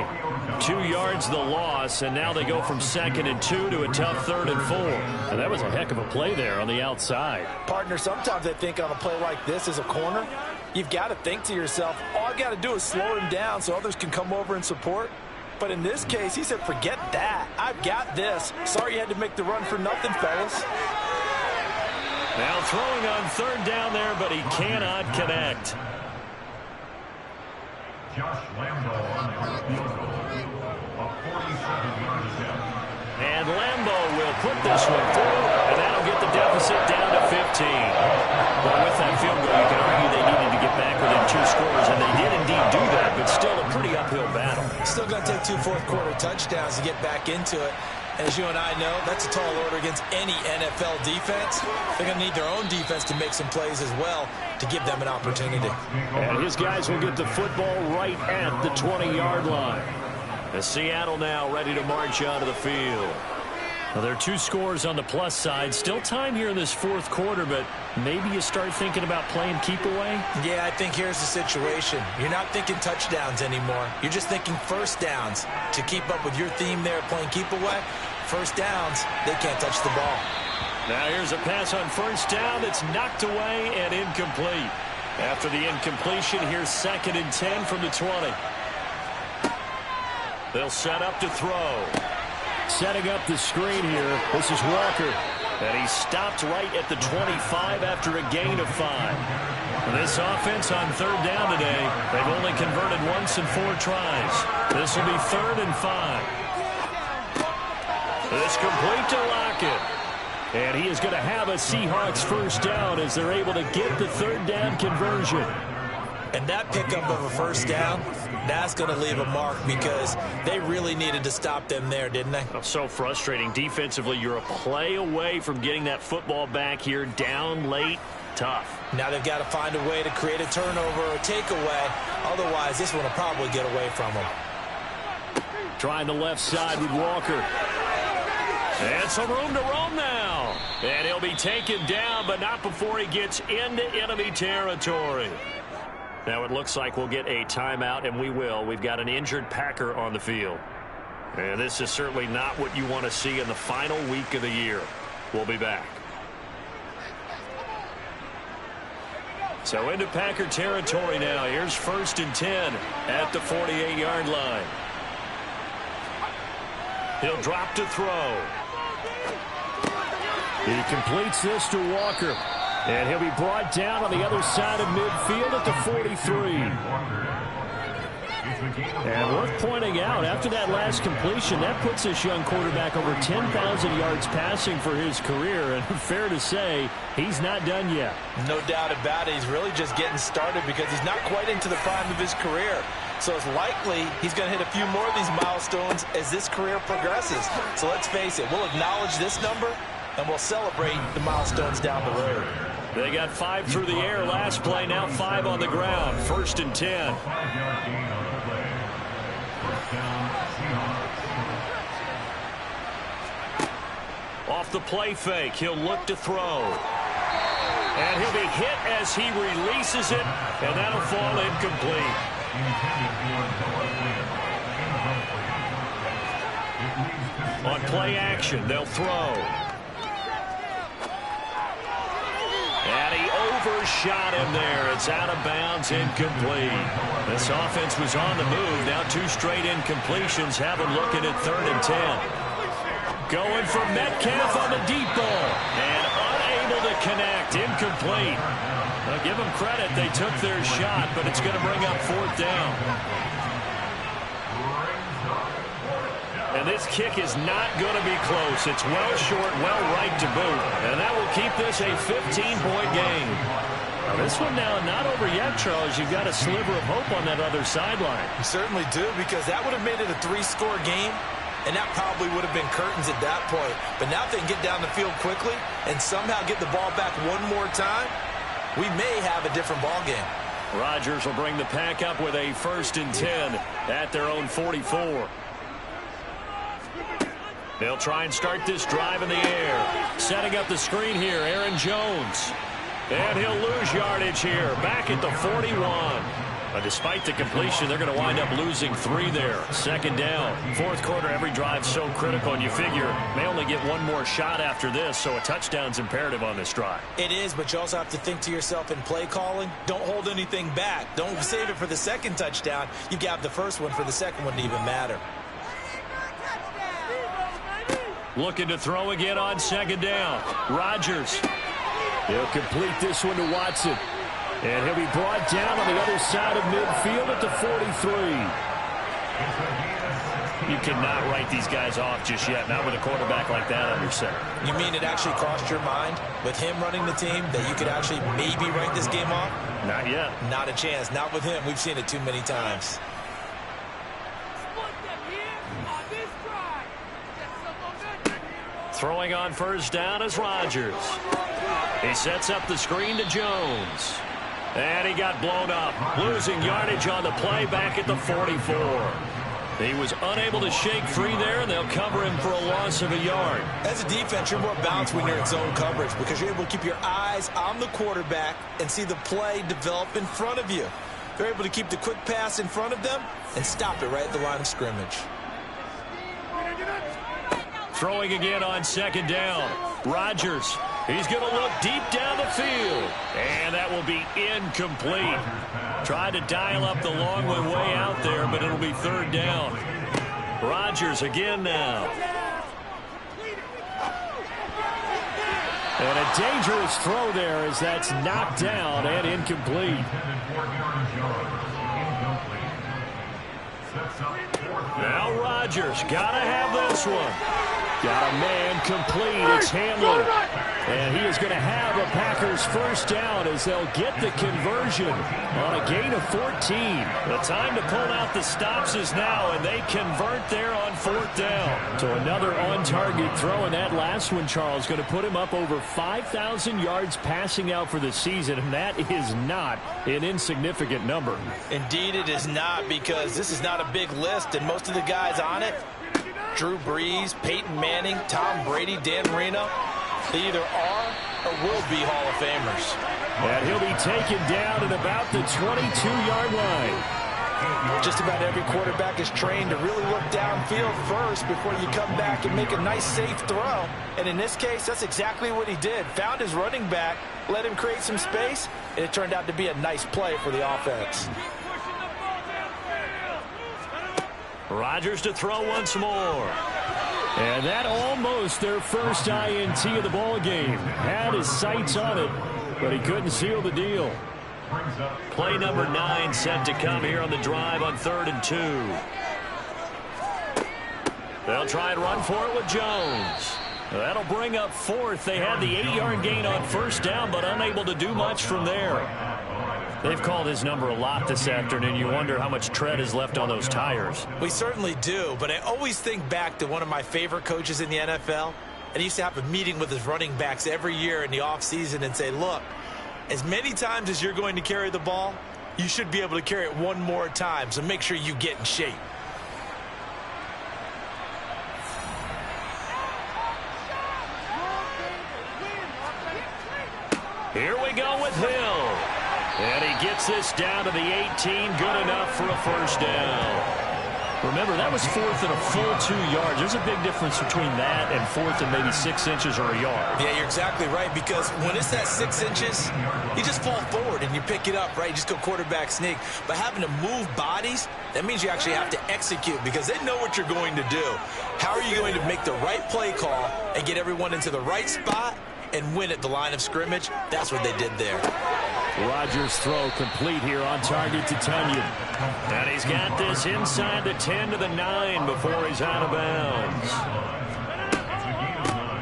2 yards the loss, and now they go from 2nd and 2 to a tough 3rd and 4. And that was a heck of a play there on the outside. Partner, sometimes I think on a play like this as a corner, you've got to think to yourself, all I got to do is slow him down so others can come over and support. But in this case, he said, forget that. I've got this. Sorry you had to make the run for nothing, fellas. Now throwing on 3rd down there, but he cannot connect. And Lambo will put this one through, and that'll get the deficit down to 15. Well, with that field goal, you can argue they needed to get back within 2 scores, and they did indeed do that, but still a pretty uphill battle. Still going to take 2 fourth-quarter touchdowns to get back into it. As you and I know, that's a tall order against any NFL defense. They're going to need their own defense to make some plays as well to give them an opportunity. And his guys will get the football right at the 20-yard line. As Seattle now ready to march onto the field. Well, there are 2 scores on the plus side. Still time here in this 4th quarter, but maybe you start thinking about playing keep away? Yeah, I think here's the situation. You're not thinking touchdowns anymore. You're just thinking first downs. To keep up with your theme there, playing keep away, first downs, they can't touch the ball. Now here's a pass on 1st down that's knocked away and incomplete. After the incompletion, here's 2nd and 10 from the 20. They'll set up to throw. Setting up the screen here. This is Walker. And he stopped right at the 25 after a gain of 5. This offense on 3rd down today, they've only converted once in 4 tries. This will be 3rd and 5. This complete to Lockett. And he is going to have a Seahawks first down as they're able to get the 3rd down conversion. And that pickup of a first down, that's going to leave a mark because they really needed to stop them there, didn't they? Oh, so frustrating. Defensively, you're a play away from getting that football back here down late. Tough. Now they've got to find a way to create a turnover or a takeaway. Otherwise, this one will probably get away from them. Trying the left side with Walker. And some room to roam now. And he'll be taken down, but not before he gets into enemy territory. Now it looks like we'll get a timeout, and we will. We've got an injured Packer on the field. And this is certainly not what you want to see in the final week of the year. We'll be back. So into Packer territory now. Here's 1st and 10 at the 48-yard line. He'll drop to throw. He completes this to Walker. And he'll be brought down on the other side of midfield at the 43. And worth pointing out, after that last completion, that puts this young quarterback over 10,000 yards passing for his career. And fair to say, he's not done yet. No doubt about it. He's really just getting started because he's not quite into the prime of his career. So it's likely he's going to hit a few more of these milestones as this career progresses. So let's face it, we'll acknowledge this number, and we'll celebrate the milestones down the road. They got 5 through the air last play, now 5 on the ground. 1st and 10. Off the play fake, he'll look to throw. And he'll be hit as he releases it, and that'll fall incomplete. On play action, they'll throw. And he overshot him there. It's out of bounds, incomplete. This offense was on the move. Now 2 straight incompletions have him looking at 3rd and 10. Going for Metcalf on the deep ball. And unable to connect. Incomplete. Now give them credit. They took their shot, but it's going to bring up 4th down. And this kick is not going to be close. It's well short, well right to boot. And that will keep this a 15-point game. This one now not over yet, Charles. You've got a sliver of hope on that other sideline. You certainly do, because that would have made it a 3-score game, and that probably would have been curtains at that point. But now if they can get down the field quickly and somehow get the ball back one more time, we may have a different ball game. Rodgers will bring the Pack up with a 1st and 10 at their own 44. They'll try and start this drive in the air. Setting up the screen here, Aaron Jones. And he'll lose yardage here, back at the 41. But despite the completion, they're going to wind up losing 3 there. 2nd down. 4th quarter, every drive so critical, and you figure they only get one more shot after this, so a touchdown's imperative on this drive. It is, but you also have to think to yourself in play calling, don't hold anything back. Don't save it for the 2nd touchdown. You got the 1st one for the 2nd one to even matter. Looking to throw again on 2nd down. Rodgers. He'll complete this one to Watson. And he'll be brought down on the other side of midfield at the 43. You cannot write these guys off just yet, not with a quarterback like that under center. You mean it actually crossed your mind with him running the team that you could actually maybe write this game off? Not yet. Not a chance. Not with him. We've seen it too many times. Throwing on 1st down is Rodgers. He sets up the screen to Jones. And he got blown up. Losing yardage on the play back at the 44. He was unable to shake free there, and they'll cover him for a loss of a yard. As a defense, you're more balanced when you're in zone coverage because you're able to keep your eyes on the quarterback and see the play develop in front of you. They're able to keep the quick pass in front of them and stop it right at the line of scrimmage. Throwing again on 2nd down. Rodgers. He's going to look deep down the field. And that will be incomplete. Tried to dial up the long way out there, but it'll be 3rd down. Rodgers again now. And a dangerous throw there as that's knocked down and incomplete. Now Rodgers got to have this one. Got a man complete. It's Hamlin. And he is going to have a Packers 1st down as they'll get the conversion on a gain of 14. The time to pull out the stops is now, and they convert there on 4th down. So another on-target throw, and that last one, Charles, going to put him up over 5,000 yards passing out for the season, and that is not an insignificant number. Indeed it is not, because this is not a big list, and most of the guys on it, Drew Brees, Peyton Manning, Tom Brady, Dan Marino, they either are or will be Hall of Famers. And he'll be taken down at about the 22-yard line. Just about every quarterback is trained to really look downfield first before you come back and make a nice, safe throw. And in this case, that's exactly what he did. Found his running back, let him create some space, and it turned out to be a nice play for the offense. Rodgers to throw once more. And that almost their first INT of the ball game. Had his sights on it, but he couldn't seal the deal. Play number 9 set to come here on the drive on 3rd and 2. They'll try and run for it with Jones. That'll bring up 4th. They had the 8-yard gain on 1st down, but unable to do much from there. They've called his number a lot this afternoon. You wonder how much tread is left on those tires. We certainly do, but I always think back to one of my favorite coaches in the NFL. And he used to have a meeting with his running backs every year in the offseason and say, look, as many times as you're going to carry the ball, you should be able to carry it one more time, so make sure you get in shape. Here we go with Hill. And he gets this down to the 18. Good enough for a 1st down. Remember, that was 4th and a full 2 yards. There's a big difference between that and 4th and maybe 6 inches or a yard. Yeah, you're exactly right, because when it's that 6 inches, you just fall forward and you pick it up, right? You just go quarterback sneak. But having to move bodies, that means you actually have to execute because they know what you're going to do. How are you going to make the right play call and get everyone into the right spot and win at the line of scrimmage? That's what they did there. Rodgers' throw complete here on target to Tunyon. And he's got this inside the 10 to the 9 before he's out of bounds.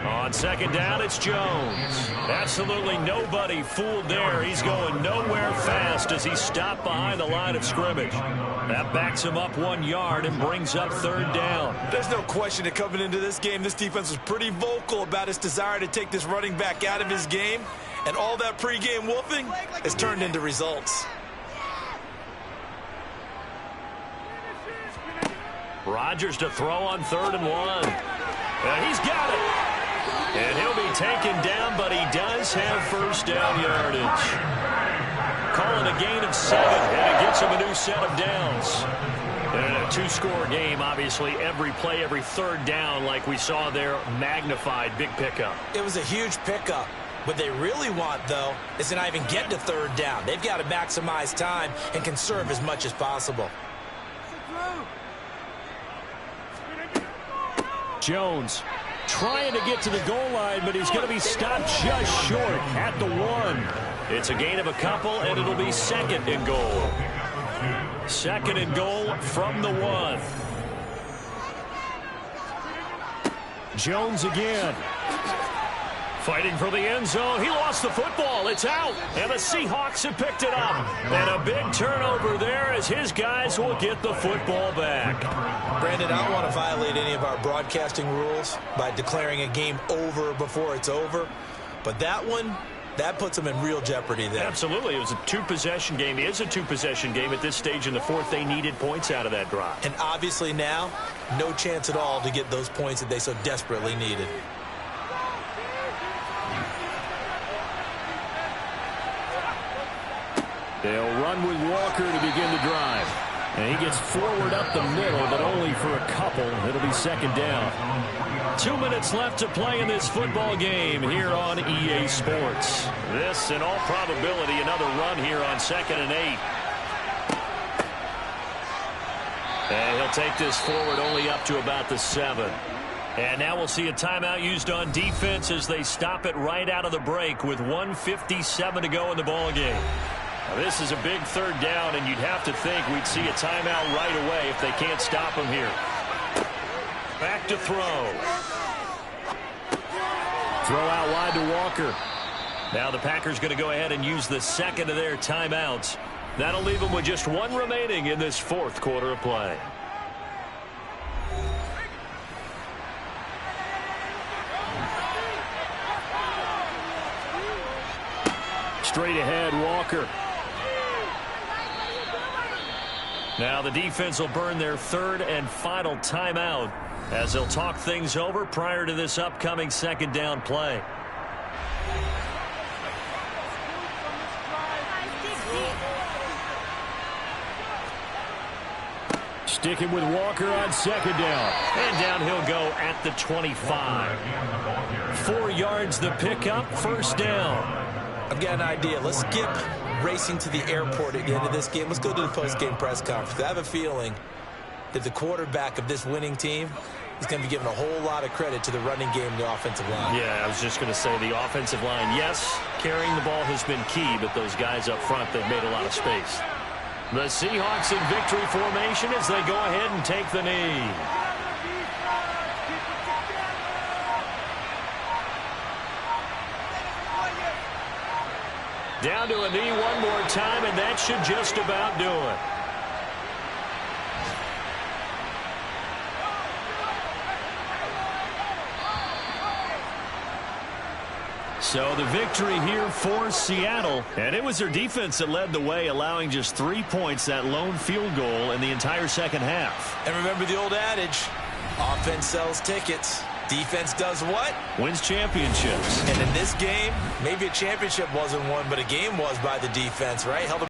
On second down, it's Jones. Absolutely nobody fooled there. He's going nowhere fast as he's stopped behind the line of scrimmage. That backs him up 1 yard and brings up third down. There's no question that coming into this game, this defense was pretty vocal about its desire to take this running back out of his game. And all that pregame wolfing has turned into results. Rodgers to throw on 3rd and 1. And he's got it. And he'll be taken down, but he does have first down yardage. Calling a gain of 7, and it gets him a new set of downs. And in a two-score game, obviously, every play, every third down, like we saw there, magnified, big pickup. It was a huge pickup. What they really want, though, is to not even get to third down. They've got to maximize time and conserve as much as possible. Jones trying to get to the goal line, but he's going to be stopped just short at the 1. It's a gain of a couple, and it'll be 2nd and goal. 2nd and goal from the 1. Jones again. Fighting for the end zone. He lost the football. It's out. And the Seahawks have picked it up. And a big turnover there as his guys will get the football back. Brandon, I don't want to violate any of our broadcasting rules by declaring a game over before it's over. But that one, that puts them in real jeopardy there. Absolutely. It was a two-possession game. It is a two-possession game at this stage in the 4th. They needed points out of that drive. And obviously now, no chance at all to get those points that they so desperately needed. They'll run with Walker to begin the drive. And he gets forward up the middle, but only for a couple. It'll be 2nd down. 2 minutes left to play in this football game here on EA Sports. This, in all probability, another run here on 2nd and 8. And he'll take this forward only up to about the 7. And now we'll see a timeout used on defense as they stop it right out of the break with 1:57 to go in the ball game. Now, this is a big third down, and you'd have to think we'd see a timeout right away if they can't stop him here. Back to throw. Throw out wide to Walker. Now the Packers going to go ahead and use the 2nd of their timeouts. That'll leave them with just 1 remaining in this 4th quarter of play. Straight ahead, Walker. Now the defense will burn their 3rd and final timeout as they'll talk things over prior to this upcoming 2nd down play. Sticking with Walker on 2nd down. And down he'll go at the 25. 4 yards the pickup, 1st down. I've got an idea. Let's skip racing to the airport at the end of this game. Let's go to the post-game press conference. I have a feeling that the quarterback of this winning team is going to be given a whole lot of credit to the running game and the offensive line. Yeah, I was just going to say the offensive line, yes, carrying the ball has been key, but those guys up front, they've made a lot of space. The Seahawks in victory formation as they go ahead and take the knee. Down to a knee one more time, and that should just about do it. So the victory here for Seattle. And it was their defense that led the way, allowing just 3 points, that lone field goal in the entire 2nd half. And remember the old adage, offense sells tickets. Defense does what? Wins championships. And in this game, maybe a championship wasn't won, but a game was by the defense, right? Held